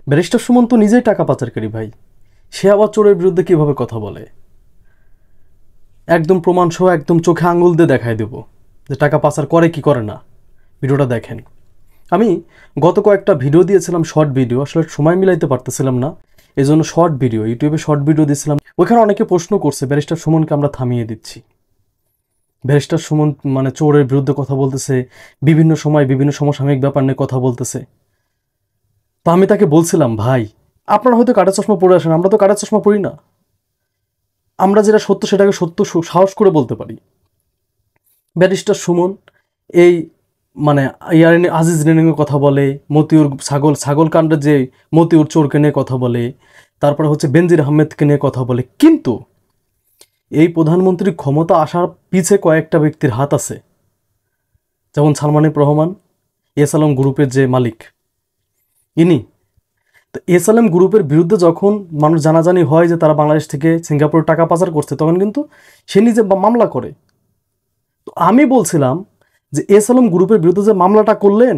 Barrister Suman তো নিজেই টাকা পাচারকারী ভাই, সে আবার চোরের বিরুদ্ধে কিভাবে কথা বলে? একদম প্রমাণ সহ একদম চোখে আঙুল দিয়ে দেখায় দেব যে টাকা পাচার করে কি করে না। ভিডিওটা দেখেন। আমি গত কয়েকটা ভিডিও দিয়েছিলাম, শর্ট ভিডিও, আসলে সময় মিলাইতে পারতেছিলাম না, এই জন্য শর্ট ভিডিও, ইউটিউবে শর্ট ভিডিও দিয়েছিলাম। ওইখানে অনেকে প্রশ্ন করছে ব্যারিস্টার সুমনকে আমরা থামিয়ে দিচ্ছি। ব্যারিস্টার সুমন মানে চোরের বিরুদ্ধে কথা বলতেছে, বিভিন্ন সময় বিভিন্ন সমসাময়িক ব্যাপার নিয়ে কথা বলতেছে। তো আমি তাকে বলছিলাম, ভাই আপনারা হয়তো কাটা চশমা পরে আসেন, আমরা তো কাটা চশমা পরি না। আমরা যেটা সত্য সেটাকে সত্য সাহস করে বলতে পারি। ব্যারিস্টার সুমন এই মানে ইয়ারিন আজিজ রেনিংয়ের কথা বলে, মতিউর ছাগল কাণ্ডের যে মতিউর চোরকে নিয়ে কথা বলে, তারপরে হচ্ছে বেনজির আহমেদকে নিয়ে কথা বলে, কিন্তু এই প্রধানমন্ত্রীর ক্ষমতা আসার পিছে কয়েকটা ব্যক্তির হাত আছে, যেমন সালমানিক রহমান, এস আলম গ্রুপের যে মালিক ইনি। তো এস আলম গ্রুপের বিরুদ্ধে যখন মানুষ জানাজানি হয় যে তারা বাংলাদেশ থেকে সিঙ্গাপুরে টাকা পাচার করছে, তখন কিন্তু সে নিজে মামলা করে। তো আমি বলছিলাম যে এস আলম গ্রুপের বিরুদ্ধে যে মামলাটা করলেন,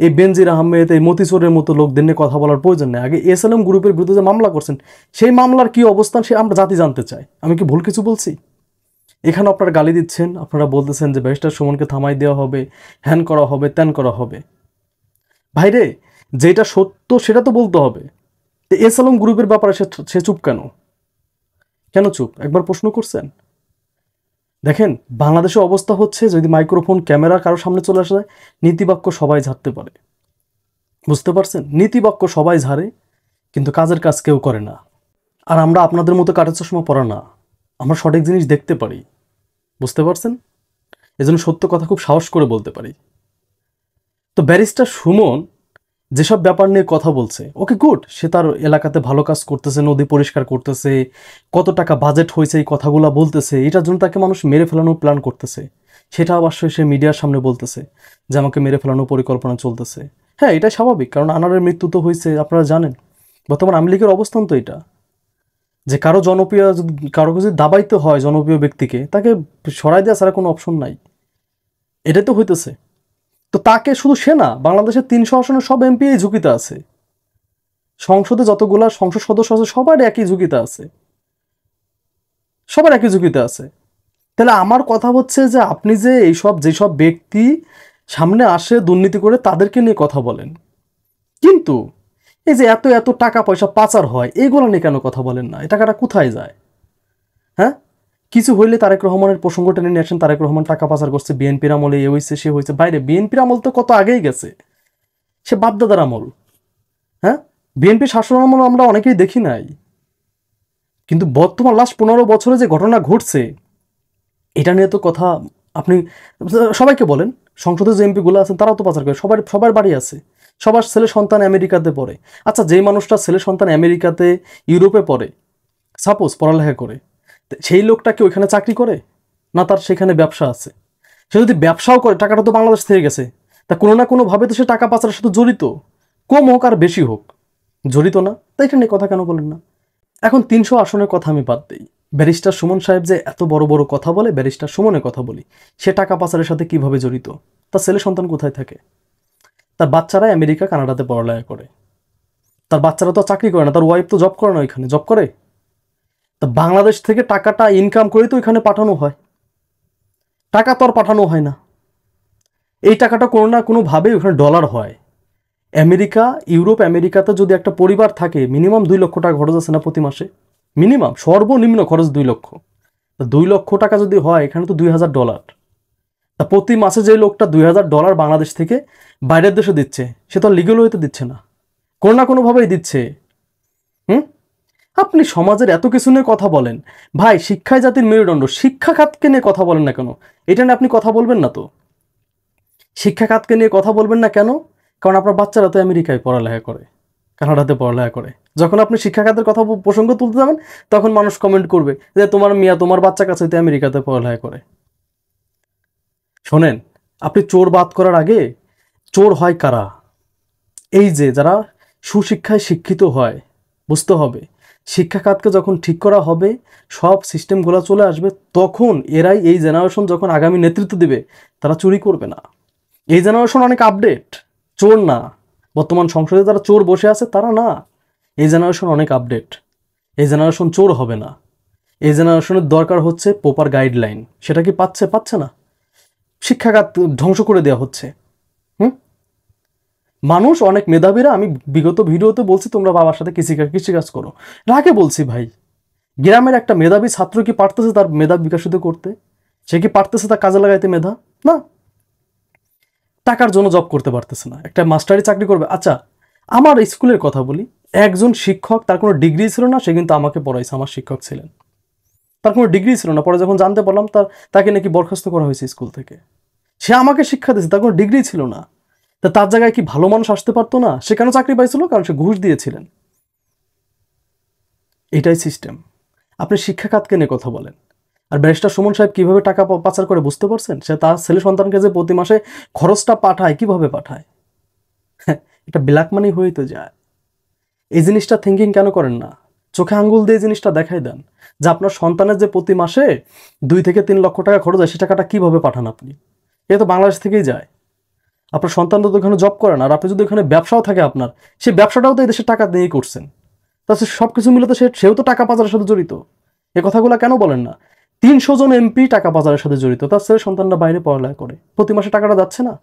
এই বেনজির আহমেদ, এই মতিচোরের মতো লোকদের নিয়ে কথা বলার প্রয়োজন নেই। আগে এস আলম গ্রুপের বিরুদ্ধে যে মামলা করছেন, সেই মামলার কি অবস্থান সে আমরা জাতি জানতে চাই। আমি কি ভুল কিছু বলছি? এখানে আপনারা গালি দিচ্ছেন, আপনারা বলতেছেন যে ব্যারিস্টার সুমনকে থামাই দেওয়া হবে, হ্যান করা হবে, ত্যান করা হবে। ভাইরে, যেটা সত্য সেটা তো বলতে হবে। এস আলম গ্রুপের ব্যাপারে সে চুপ কেন? কেন চুপ একবার প্রশ্ন করছেন? দেখেন, বাংলাদেশের অবস্থা হচ্ছে, যদি মাইক্রোফোন ক্যামেরা কারো সামনে চলে আসে, নীতিবাক্য সবাই ঝাড়তে পারে। বুঝতে পারছেন? নীতিবাক্য সবাই ঝাড়ে, কিন্তু কাজের কাজ কেউ করে না। আর আমরা আপনাদের মতো কাটা চশমা পরা না, আমরা সঠিক জিনিস দেখতে পারি। বুঝতে পারছেন? এজন্য সত্য কথা খুব সাহস করে বলতে পারি। তো ব্যারিস্টার সুমন যেসব ব্যাপার নিয়ে কথা বলছে, ওকে গুড, সে তার এলাকাতে ভালো কাজ করতেছে, নদী পরিষ্কার করতেছে, কত টাকা বাজেট হয়েছে এই কথাগুলো বলতেছে, এটার জন্য তাকে মানুষ মেরে ফেলানোর প্ল্যান করতেছে, সেটা অবশ্যই সে মিডিয়ার সামনে বলতেছে যে আমাকে মেরে ফেলানোর পরিকল্পনা চলতেছে। হ্যাঁ, এটা স্বাভাবিক, কারণ আনারের মৃত্যু তো হয়েছে, আপনারা জানেন। বর্তমান আওয়ামী লীগের অবস্থান তো এটা, যে কারো যদি দাবাইতে হয় জনপ্রিয় ব্যক্তিকে, তাকে সরাই দেওয়া ছাড়া কোনো অপশন নাই। এটাই তো হইতেছে। তো তাকে শুধু সে না, বাংলাদেশের 300 আসনের সব এমপি এই ঝুঁকিতে আছে, সংসদে যতগুলা সংসদ সদস্য আছে সবার একই ঝুঁকিতে আছে, সবার একই ঝুঁকিতে আছে। তাহলে আমার কথা হচ্ছে যে আপনি যে যেসব ব্যক্তি সামনে আসে দুর্নীতি করে তাদেরকে নিয়ে কথা বলেন, কিন্তু এই যে এত এত টাকা পয়সা পাচার হয় এইগুলো নিয়ে কেন কথা বলেন না? এই টাকাটা কোথায় যায়? হ্যাঁ, কিছু হইলে তারেক রহমানের প্রসঙ্গ টেনে নিয়ে আসেন, তারেক রহমান টাকা পাচার করছে, বিএনপির আমলে এ হয়েছে সে হয়েছে। বাইরে বিএনপির আমল তো কত আগেই গেছে, সে বাপদাদার আমল। হ্যাঁ, বিএনপি শাসন আমল আমরা অনেকেই দেখি নাই, কিন্তু বর্তমান লাস্ট 15 বছরে যে ঘটনা ঘটছে এটা নিয়ে তো কথা আপনি সবাইকে বলেন। সংসদে যে এমপিগুলো আছেন তারাও তো পাচার করে, সবার বাড়ি আছে, সবার ছেলে সন্তান আমেরিকাতে পড়ে। আচ্ছা, যেই মানুষটা ছেলে সন্তান আমেরিকাতে, ইউরোপে পড়ে, সাপোজ পড়ালেখা করে, সেই লোকটা কি ওইখানে চাকরি করে? না, তার সেখানে ব্যবসা আছে। সে যদি ব্যবসাও করে, টাকাটা তো বাংলাদেশ থেকে গেছে, তা কোনো না কোনোভাবে তো সে টাকা পাচারের সাথে জড়িত, কম হোক আর বেশি হোক, জড়িত না? তাই এটা নিয়ে কথা কেন বলেন না? এখন 300 আসনের কথা আমি বাদ দিই, ব্যারিস্টার সুমন সাহেব যে এত বড় বড় কথা বলে, ব্যারিস্টার সুমনের কথা বলি, সে টাকা পাচারের সাথে কিভাবে জড়িত? তার ছেলে সন্তান কোথায় থাকে? তার বাচ্চারা আমেরিকা কানাডাতে পড়ালেখা করে, তার বাচ্চারা তো চাকরি করে না, তার ওয়াইফ তো জব করে না, ওইখানে জব করে। তা বাংলাদেশ থেকে টাকাটা ইনকাম করে তো ওইখানে পাঠানো হয়, টাকা তো আর পাঠানো হয় না। এই টাকাটা কোনো না কোনোভাবে ওখানে ডলার হয়। আমেরিকা, ইউরোপ, আমেরিকাতে যদি একটা পরিবার থাকে, মিনিমাম 2 লক্ষ টাকা খরচ আছে না প্রতি মাসে? মিনিমাম সর্বনিম্ন খরচ 2 লক্ষ। 2 লক্ষ টাকা যদি হয়, এখানে তো $2000। তা প্রতি মাসে যে লোকটা $2000 বাংলাদেশ থেকে বাইরের দেশে দিচ্ছে, সে তো লিগেল হইতে দিচ্ছে না, কোনো না কোনোভাবেই দিচ্ছে। হুম, আপনি সমাজের এত কিছু নিয়ে কথা বলেন, ভাই শিক্ষাই জাতির মেরুদণ্ড, শিক্ষা খাতকে নিয়ে কথা বলেন না কেন? এটা নিয়ে আপনি কথা বলবেন না তো? শিক্ষা খাতকে নিয়ে কথা বলবেন না কেন? কারণ আপনার বাচ্চারা তো আমেরিকায় পড়ালেখা করে, কানাডাতে পড়ালেখা করে। যখন আপনি শিক্ষা খাতের কথা প্রসঙ্গ তুলতে যাবেন, তখন মানুষ কমেন্ট করবে যে তোমার বাচ্চা কাছে আমেরিকাতে পড়ালেখা করে। শোনেন, আপনি চোর বাদ করার আগে চোর হয় কারা, এই যে যারা সুশিক্ষায় শিক্ষিত হয়, বুঝতে হবে শিক্ষা খাতকে যখন ঠিক করা হবে, সব সিস্টেমগুলো চলে আসবে, তখন এরাই, এই জেনারেশন যখন আগামী নেতৃত্ব দিবে, তারা চুরি করবে না। এই জেনারেশন অনেক আপডেট, চোর না। বর্তমান সংসদে যারা চোর বসে আছে তারা না, এই জেনারেশন অনেক আপডেট। এই জেনারেশন চোর হবে না। এই জেনারেশনের দরকার হচ্ছে প্রপার গাইডলাইন। সেটা কি পাচ্ছে না? শিক্ষাখাত ধ্বংস করে দেওয়া হচ্ছে। মানুষ অনেক মেধাবীরা, আমি বিগত ভিডিওতে বলছি তোমরা বাবার সাথে কৃষিকাজ করো, রাগে বলছি ভাই, গ্রামের একটা মেধাবী ছাত্র কি পারতেছে তার মেধা বিকশিত করতে? সে কি পারতেছে তার কাজে লাগাইতে মেধা? না। টাকার জন্য জব করতে পারতেছে না, একটা মাস্টারি চাকরি করবে। আচ্ছা, আমার স্কুলের কথা বলি, একজন শিক্ষক, তার কোনো ডিগ্রি ছিল না, সে কিন্তু আমাকে পড়াইছে, আমার শিক্ষক ছিলেন, তার কোনো ডিগ্রি ছিল না। পরে যখন জানতে পারলাম তাকে নাকি বরখাস্ত করা হয়েছে স্কুল থেকে। সে আমাকে শিক্ষা দিয়েছে, তার কোনো ডিগ্রি ছিল না। তা তার জায়গায় কি ভালো মানুষ আসতে পারতো না? সে কেন চাকরি পাইছিল? কারণ সে ঘুষ দিয়েছিলেন। এটাই সিস্টেম। আপনি শিক্ষা খাতকে নিয়ে কথা বলেন, আর ব্যারিস্টার সুমন সাহেব কিভাবে টাকা পাচার করে বুঝতে পারছেন? সে তার ছেলে সন্তানকে যে প্রতি মাসে খরচটা পাঠায়, কিভাবে পাঠায়? এটা ব্ল্যাক মানি হয়ে তো যায়। এই জিনিসটা থিঙ্কিং কেন করেন না? চোখে আঙ্গুল দিয়ে জিনিসটা দেখাই দেন যে আপনার সন্তানের যে প্রতি মাসে 2 থেকে 3 লক্ষ টাকা খরচ হয়, সে টাকাটা কিভাবে পাঠান আপনি? এ তো বাংলাদেশ থেকেই যায়। আপনার সন্তান তো ওখানে জব করে না, আর আপনি যদি ওখানে ব্যবসাও থাকে আপনার, সেই ব্যবসাটাও তো এই দেশের টাকা দিয়েই করছেন। তাহলে সব কিছু মিলে তো সেও তো টাকা পাচারের সাথে জড়িত। এই কথাগুলো কেন বলেন না? 300 জন এমপি টাকা পাচারের সাথে জড়িত, তার ছেলে সন্তানরা বাইরে পড়ালেখা করে, প্রতি মাসে টাকাটা যাচ্ছে না?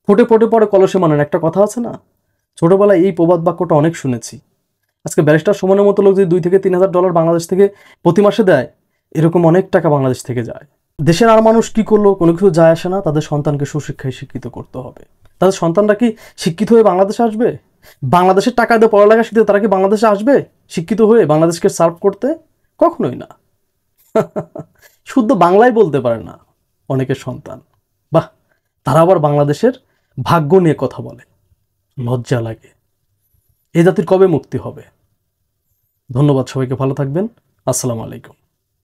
ফুটে ফুটে পড়ে কলসে মানেন, একটা কথা আছে না? ছোটবেলায় এই প্রবাদ বাক্যটা অনেক শুনেছি। আজকে ব্যারিস্টার সুমনের মতো লোক যদি $2 থেকে 3,000 বাংলাদেশ থেকে প্রতি মাসে দেয়, এরকম অনেক টাকা বাংলাদেশ থেকে যায়। দেশের আর মানুষ কি করলো কোনো কিছু যায় আসে না, তাদের সন্তানকে সুশিক্ষায় শিক্ষিত করতে হবে। তাদের সন্তানরা কি শিক্ষিত হয়ে বাংলাদেশে আসবে? বাংলাদেশের টাকা দিয়ে পড়ালেখা শিখতে তারা কি বাংলাদেশে আসবে শিক্ষিত হয়ে বাংলাদেশকে সার্ভ করতে? কখনোই না। শুদ্ধ বাংলায় বলতে পারে না অনেকের সন্তান। বাহ, তারা আবার বাংলাদেশের ভাগ্য নিয়ে কথা বলে, লজ্জা লাগে। এই জাতির কবে মুক্তি হবে? ধন্যবাদ, সবাইকে ভালো থাকবেন। আসসালামু আলাইকুম।